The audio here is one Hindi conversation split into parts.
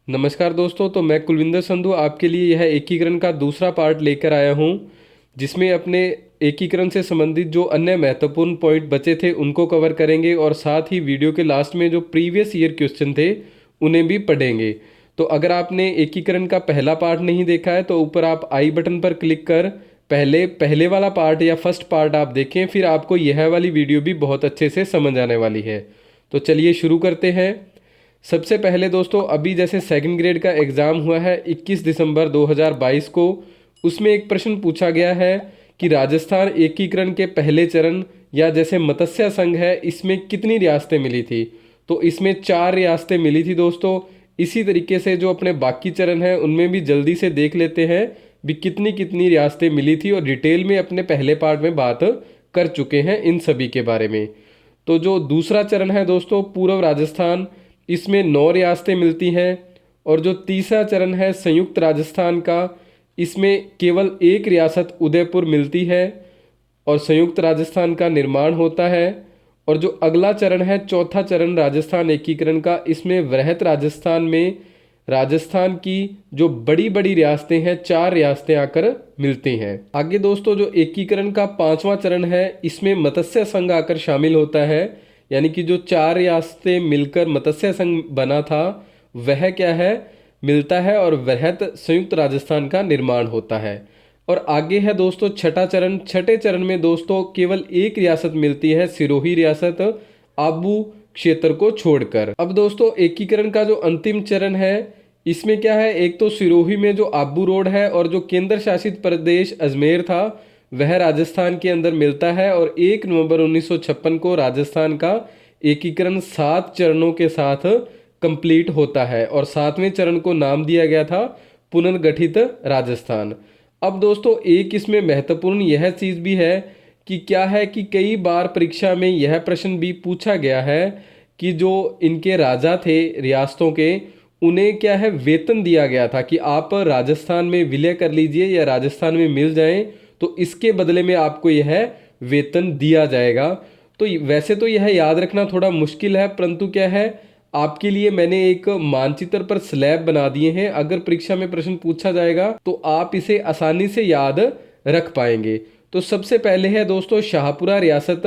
नमस्कार दोस्तों। तो मैं कुलविंदर संधू आपके लिए यह एकीकरण का दूसरा पार्ट लेकर आया हूं, जिसमें अपने एकीकरण से संबंधित जो अन्य महत्वपूर्ण पॉइंट बचे थे उनको कवर करेंगे और साथ ही वीडियो के लास्ट में जो प्रीवियस ईयर क्वेश्चन थे उन्हें भी पढ़ेंगे। तो अगर आपने एकीकरण का पहला पार्ट नहीं देखा है तो ऊपर आप आई बटन पर क्लिक कर पहले पहले वाला पार्ट या फर्स्ट पार्ट आप देखें, फिर आपको यह वाली वीडियो भी बहुत अच्छे से समझ आने वाली है। तो चलिए शुरू करते हैं। सबसे पहले दोस्तों, अभी जैसे सेकंड ग्रेड का एग्ज़ाम हुआ है 21 दिसंबर 2022 को, उसमें एक प्रश्न पूछा गया है कि राजस्थान एकीकरण के पहले चरण या जैसे मत्स्य संघ है, इसमें कितनी रियासतें मिली थी। तो इसमें 4 रियासतें मिली थी दोस्तों। इसी तरीके से जो अपने बाकी चरण हैं उनमें भी जल्दी से देख लेते हैं भी कितनी कितनी रियासतें मिली थी, और डिटेल में अपने पहले पार्ट में बात कर चुके हैं इन सभी के बारे में। तो जो दूसरा चरण है दोस्तों, पूर्व राजस्थान, इसमें 9 रियासतें मिलती हैं। और जो तीसरा चरण है संयुक्त राजस्थान का, इसमें केवल एक रियासत उदयपुर मिलती है और संयुक्त राजस्थान का निर्माण होता है। और जो अगला चरण है, चौथा चरण राजस्थान एकीकरण का, इसमें वृहत राजस्थान में राजस्थान की जो बड़ी बड़ी रियासतें हैं 4 रियासतें आकर मिलती हैं। आगे दोस्तों, जो एकीकरण का पांचवा चरण है, इसमें मत्स्य संघ आकर शामिल होता है। यानी कि जो 4 रियासतें मिलकर मत्स्य संघ बना था वह क्या है, मिलता है और वृहत संयुक्त राजस्थान का निर्माण होता है। और आगे है दोस्तों छठा चरण। छठे चरण में दोस्तों केवल एक रियासत मिलती है, सिरोही रियासत, आबू क्षेत्र को छोड़कर। अब दोस्तों एकीकरण का जो अंतिम चरण है, इसमें क्या है, एक तो सिरोही में जो आबू रोड है और जो केंद्र शासित प्रदेश अजमेर था वह राजस्थान के अंदर मिलता है। और 1 नवंबर 1956 को राजस्थान का एकीकरण 7 चरणों के साथ कंप्लीट होता है और 7वें चरण को नाम दिया गया था पुनर्गठित राजस्थान। अब दोस्तों एक इसमें महत्वपूर्ण यह चीज़ भी है कि क्या है कि कई बार परीक्षा में यह प्रश्न भी पूछा गया है कि जो इनके राजा थे रियासतों के, उन्हें क्या है वेतन दिया गया था कि आप राजस्थान में विलय कर लीजिए या राजस्थान में मिल जाएं तो इसके बदले में आपको यह वेतन दिया जाएगा। तो वैसे तो यह याद रखना थोड़ा मुश्किल है, परंतु क्या है, आपके लिए मैंने एक मानचित्र पर स्लैब बना दिए हैं। अगर परीक्षा में प्रश्न पूछा जाएगा तो आप इसे आसानी से याद रख पाएंगे। तो सबसे पहले है दोस्तों शाहपुरा रियासत।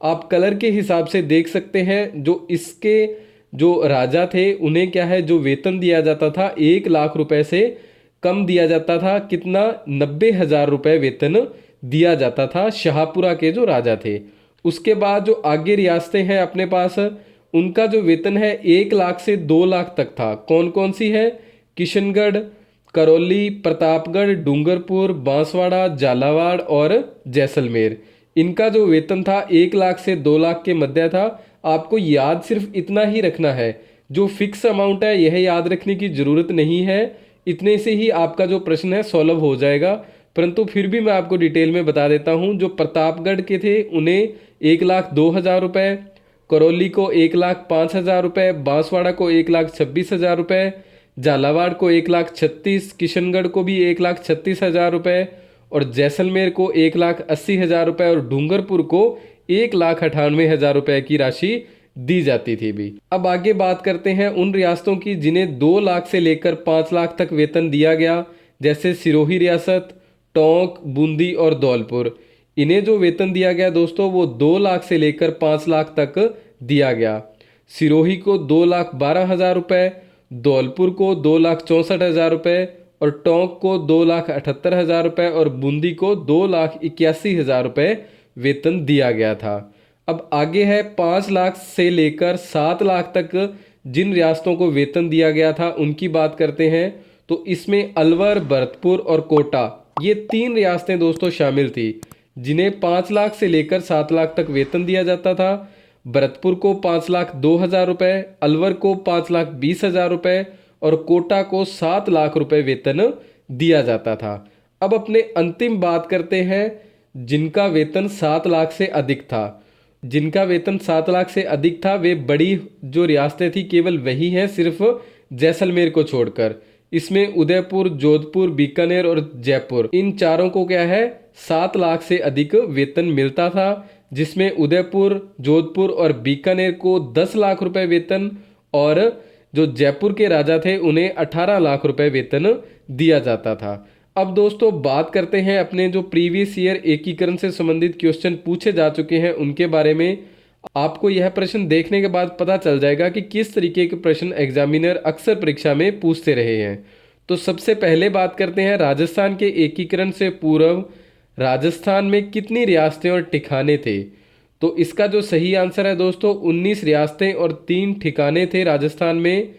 आप कलर के हिसाब से देख सकते हैं, जो इसके जो राजा थे उन्हें क्या है जो वेतन दिया जाता था 1 लाख रुपए से कम दिया जाता था। कितना, 90,000 रुपये वेतन दिया जाता था शाहपुरा के जो राजा थे। उसके बाद जो आगे रियासतें हैं अपने पास, उनका जो वेतन है 1 लाख से 2 लाख तक था। कौन कौन सी है, किशनगढ़, करौली, प्रतापगढ़, डूंगरपुर, बांसवाड़ा, झालावाड़ और जैसलमेर। इनका जो वेतन था 1 लाख से 2 लाख के मध्य था। आपको याद सिर्फ इतना ही रखना है, जो फिक्स अमाउंट है यह याद रखने की जरूरत नहीं है। इतने से ही आपका जो प्रश्न है सॉल्व हो जाएगा। परंतु फिर भी मैं आपको डिटेल में बता देता हूँ। जो प्रतापगढ़ के थे उन्हें 1,02,000 रुपये, करौली को 1,05,000 रुपये, बांसवाड़ा को 1,26,000 रुपये, झालावाड़ को 1,36,000, किशनगढ़ को भी 1,36,000 रुपये और जैसलमेर को 1,80,000 रुपये और डूंगरपुर को 1,98,000 रुपये की राशि दी जाती थी भी। अब आगे बात करते हैं उन रियासतों की जिन्हें 2 लाख से लेकर 5 लाख तक वेतन दिया गया, जैसे सिरोही रियासत, टोंक, बूंदी और धौलपुर। इन्हें जो वेतन दिया गया दोस्तों वो 2 लाख से लेकर 5 लाख तक दिया गया। सिरोही को 2,12,000 रुपये, धौलपुर को 2,64,000 रुपये और टोंक को 2,78,000 रुपये और बूंदी को 2,81,000 रुपये वेतन दिया गया था। अब आगे है 5 लाख से लेकर 7 लाख तक जिन रियासतों को वेतन दिया गया था उनकी बात करते हैं। तो इसमें अलवर, भरतपुर और कोटा, ये 3 रियासतें दोस्तों शामिल थी जिन्हें 5 लाख से लेकर 7 लाख तक वेतन दिया जाता था। भरतपुर को 5,02,000 रुपये, अलवर को 5,20,000 रुपये और कोटा को 7 लाख रुपये वेतन दिया जाता था। अब अपने अंतिम बात करते हैं जिनका वेतन 7 लाख से अधिक था। जिनका वेतन 7 लाख से अधिक था वे बड़ी जो रियासतें थी केवल वही हैं, सिर्फ जैसलमेर को छोड़कर। इसमें उदयपुर, जोधपुर, बीकानेर और जयपुर, इन चारों को क्या है 7 लाख से अधिक वेतन मिलता था, जिसमें उदयपुर, जोधपुर और बीकानेर को 10 लाख रुपए वेतन और जो जयपुर के राजा थे उन्हें 18 लाख रुपए वेतन दिया जाता था। अब दोस्तों बात करते हैं अपने जो प्रीवियस ईयर एकीकरण से संबंधित क्वेश्चन पूछे जा चुके हैं उनके बारे में। आपको यह प्रश्न देखने के बाद पता चल जाएगा कि किस तरीके के प्रश्न एग्जामिनर अक्सर परीक्षा में पूछते रहे हैं। तो सबसे पहले बात करते हैं राजस्थान के एकीकरण से पूर्व राजस्थान में कितनी रियासतें और ठिकाने थे। तो इसका जो सही आंसर है दोस्तों 19 रियासतें और 3 ठिकाने थे राजस्थान में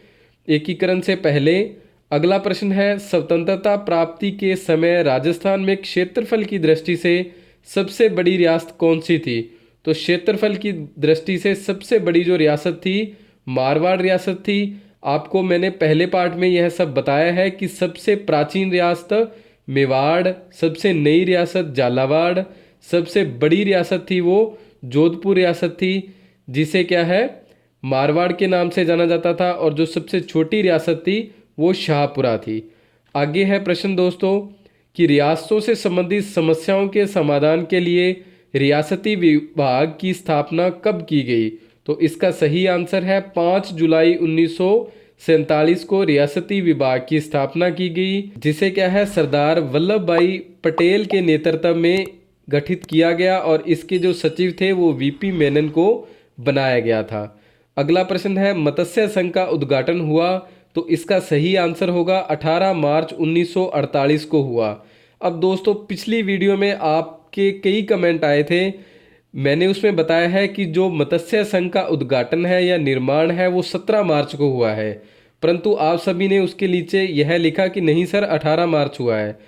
एकीकरण से पहले। अगला प्रश्न है स्वतंत्रता प्राप्ति के समय राजस्थान में क्षेत्रफल की दृष्टि से सबसे बड़ी रियासत कौन सी थी। तो क्षेत्रफल की दृष्टि से सबसे बड़ी जो रियासत थी मारवाड़ रियासत थी। आपको मैंने पहले पार्ट में यह सब बताया है कि सबसे प्राचीन रियासत मेवाड़, सबसे नई रियासत झालावाड़, सबसे बड़ी रियासत थी वो जोधपुर रियासत थी जिसे क्या है मारवाड़ के नाम से जाना जाता था, और जो सबसे छोटी रियासत थी वो शाहपुरा थी। आगे है प्रश्न दोस्तों कि रियासतों से संबंधित समस्याओं के समाधान के लिए रियासती विभाग की स्थापना कब की गई। तो इसका सही आंसर है 5 जुलाई 1947 को रियासती विभाग की स्थापना की गई, जिसे क्या है सरदार वल्लभ भाई पटेल के नेतृत्व में गठित किया गया, और इसके जो सचिव थे वो वीपी मेनन को बनाया गया था। अगला प्रश्न है मत्स्य संघ का उद्घाटन हुआ। तो इसका सही आंसर होगा 18 मार्च 1948 को हुआ। अब दोस्तों पिछली वीडियो में आपके कई कमेंट आए थे, मैंने उसमें बताया है कि जो मत्स्य संघ का उद्घाटन है या निर्माण है वो 17 मार्च को हुआ है, परंतु आप सभी ने उसके नीचे यह लिखा कि नहीं सर 18 मार्च हुआ है।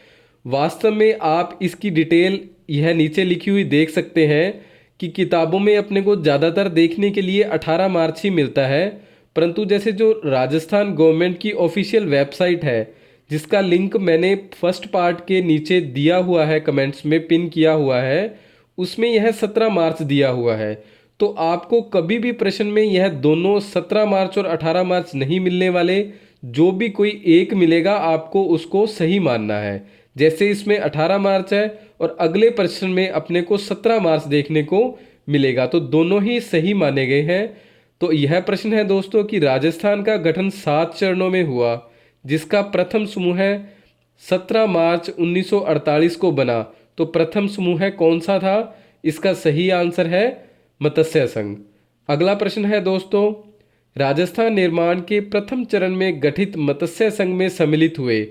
वास्तव में आप इसकी डिटेल यह नीचे लिखी हुई देख सकते हैं कि किताबों में अपने को ज़्यादातर देखने के लिए 18 मार्च ही मिलता है, परंतु जैसे जो राजस्थान गवर्नमेंट की ऑफिशियल वेबसाइट है जिसका लिंक मैंने फर्स्ट पार्ट के नीचे दिया हुआ है, कमेंट्स में पिन किया हुआ है, उसमें यह 17 मार्च दिया हुआ है। तो आपको कभी भी प्रश्न में यह दोनों 17 मार्च और 18 मार्च नहीं मिलने वाले, जो भी कोई एक मिलेगा आपको उसको सही मानना है। जैसे इसमें 18 मार्च है और अगले प्रश्न में अपने को 17 मार्च देखने को मिलेगा, तो दोनों ही सही माने गए हैं। तो यह प्रश्न है दोस्तों कि राजस्थान का गठन 7 चरणों में हुआ, जिसका प्रथम समूह है 17 मार्च 1948 को बना। तो प्रथम समूह है कौन सा था। इसका सही आंसर है मत्स्य संघ। अगला प्रश्न है दोस्तों राजस्थान निर्माण के प्रथम चरण में गठित मत्स्य संघ में सम्मिलित हुए।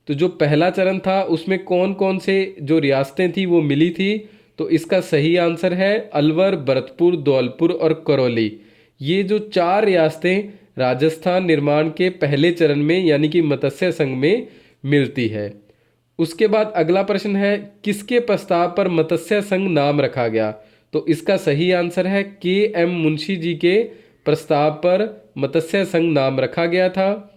तो जो पहला चरण था उसमें कौन कौन से जो रियासतें थी वो मिली थी। तो इसका सही आंसर है अलवर, भरतपुर, धौलपुर और करौली। ये जो 4 रियासतें राजस्थान निर्माण के पहले चरण में यानी कि मत्स्य संघ में मिलती है। उसके बाद अगला प्रश्न है किसके प्रस्ताव पर मत्स्य संघ नाम रखा गया। तो इसका सही आंसर है के.एम. मुंशी जी के प्रस्ताव पर मत्स्य संघ नाम रखा गया था।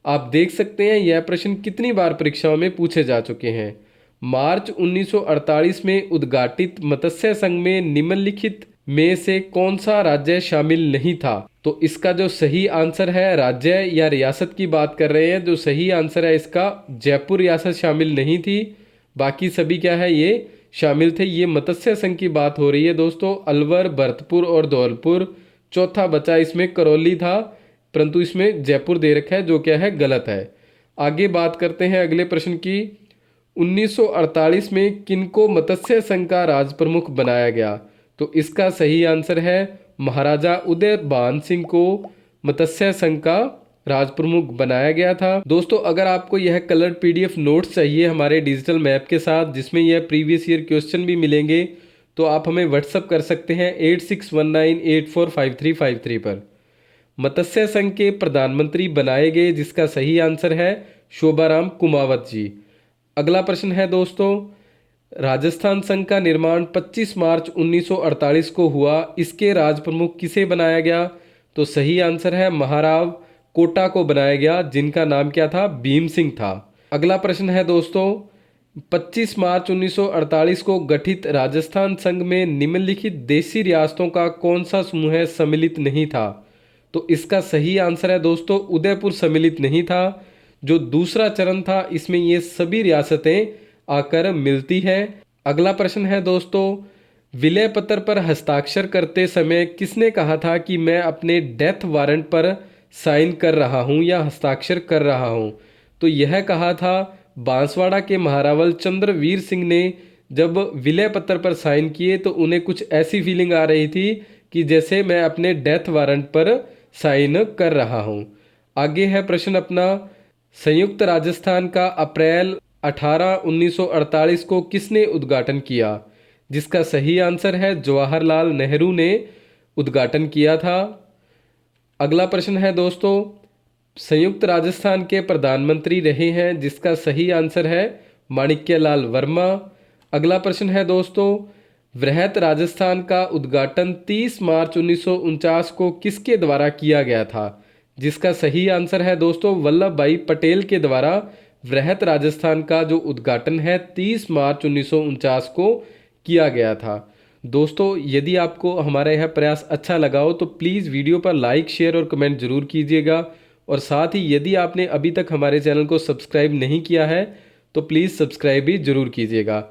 आप देख सकते हैं यह प्रश्न कितनी बार परीक्षाओं में पूछे जा चुके हैं। मार्च 1948 में उद्घाटित मत्स्य संघ में निम्नलिखित में से कौन सा राज्य शामिल नहीं था। तो इसका जो सही आंसर है, राज्य या रियासत की बात कर रहे हैं, जो सही आंसर है इसका जयपुर रियासत शामिल नहीं थी, बाकी सभी क्या है ये शामिल थे। ये मत्स्य संघ की बात हो रही है दोस्तों। अलवर, भरतपुर और धौलपुर, चौथा बचा इसमें करौली था, परंतु इसमें जयपुर दे रखा है जो क्या है गलत है। आगे बात करते हैं अगले प्रश्न की। 1948 में किनको मत्स्य संघ का राज प्रमुख बनाया गया। तो इसका सही आंसर है महाराजा उदयभान सिंह को मत्स्य संघ का राज प्रमुख बनाया गया था। दोस्तों अगर आपको यह कलर्ड पीडीएफ नोट्स चाहिए हमारे डिजिटल मैप के साथ, जिसमें यह प्रीवियस ईयर क्वेश्चन भी मिलेंगे, तो आप हमें व्हाट्सअप कर सकते हैं 8619845353 पर। मत्स्य संघ के प्रधानमंत्री बनाए गए, जिसका सही आंसर है शोभाराम कुमावत जी। अगला प्रश्न है दोस्तों राजस्थान संघ का निर्माण 25 मार्च 1948 को हुआ, इसके राज प्रमुख किसे बनाया गया। तो सही आंसर है महाराव कोटा को बनाया गया, जिनका नाम क्या था भीम सिंह था। अगला प्रश्न है दोस्तों 25 मार्च 1948 को गठित राजस्थान संघ में निम्नलिखित देशी रियासतों का कौन सा समूह सम्मिलित नहीं था। तो इसका सही आंसर है दोस्तों उदयपुर सम्मिलित नहीं था। जो दूसरा चरण था इसमें ये सभी रियासतें आकर मिलती है। अगला प्रश्न है दोस्तों विलय पत्र पर हस्ताक्षर करते समय किसने कहा था कि मैं अपने डेथ वारंट पर साइन कर रहा हूँ या हस्ताक्षर कर रहा हूँ। तो यह कहा था बांसवाड़ा के महारावल चंद्रवीर सिंह ने। जब विलय पत्र पर साइन किए तो उन्हें कुछ ऐसी फीलिंग आ रही थी कि जैसे मैं अपने डेथ वारंट पर साइन कर रहा हूँ। आगे है प्रश्न अपना, संयुक्त राजस्थान का अप्रैल 18 1948 को किसने उद्घाटन किया? जिसका सही आंसर है जवाहरलाल नेहरू ने उद्घाटन किया था। अगला प्रश्न है दोस्तों, संयुक्त राजस्थान के प्रधानमंत्री रहे हैं, जिसका सही आंसर है माणिक्यलाल वर्मा। अगला प्रश्न है दोस्तों, वृहत राजस्थान का उद्घाटन 30 मार्च 1949 को किसके द्वारा किया गया था? जिसका सही आंसर है दोस्तों वल्लभ भाई पटेल के द्वारा वृहत राजस्थान का जो उद्घाटन है 30 मार्च 1949 को किया गया था। दोस्तों यदि आपको हमारा यह प्रयास अच्छा लगा हो तो प्लीज़ वीडियो पर लाइक शेयर और कमेंट जरूर कीजिएगा। और साथ ही यदि आपने अभी तक हमारे चैनल को सब्सक्राइब नहीं किया है तो प्लीज़ सब्सक्राइब भी जरूर कीजिएगा।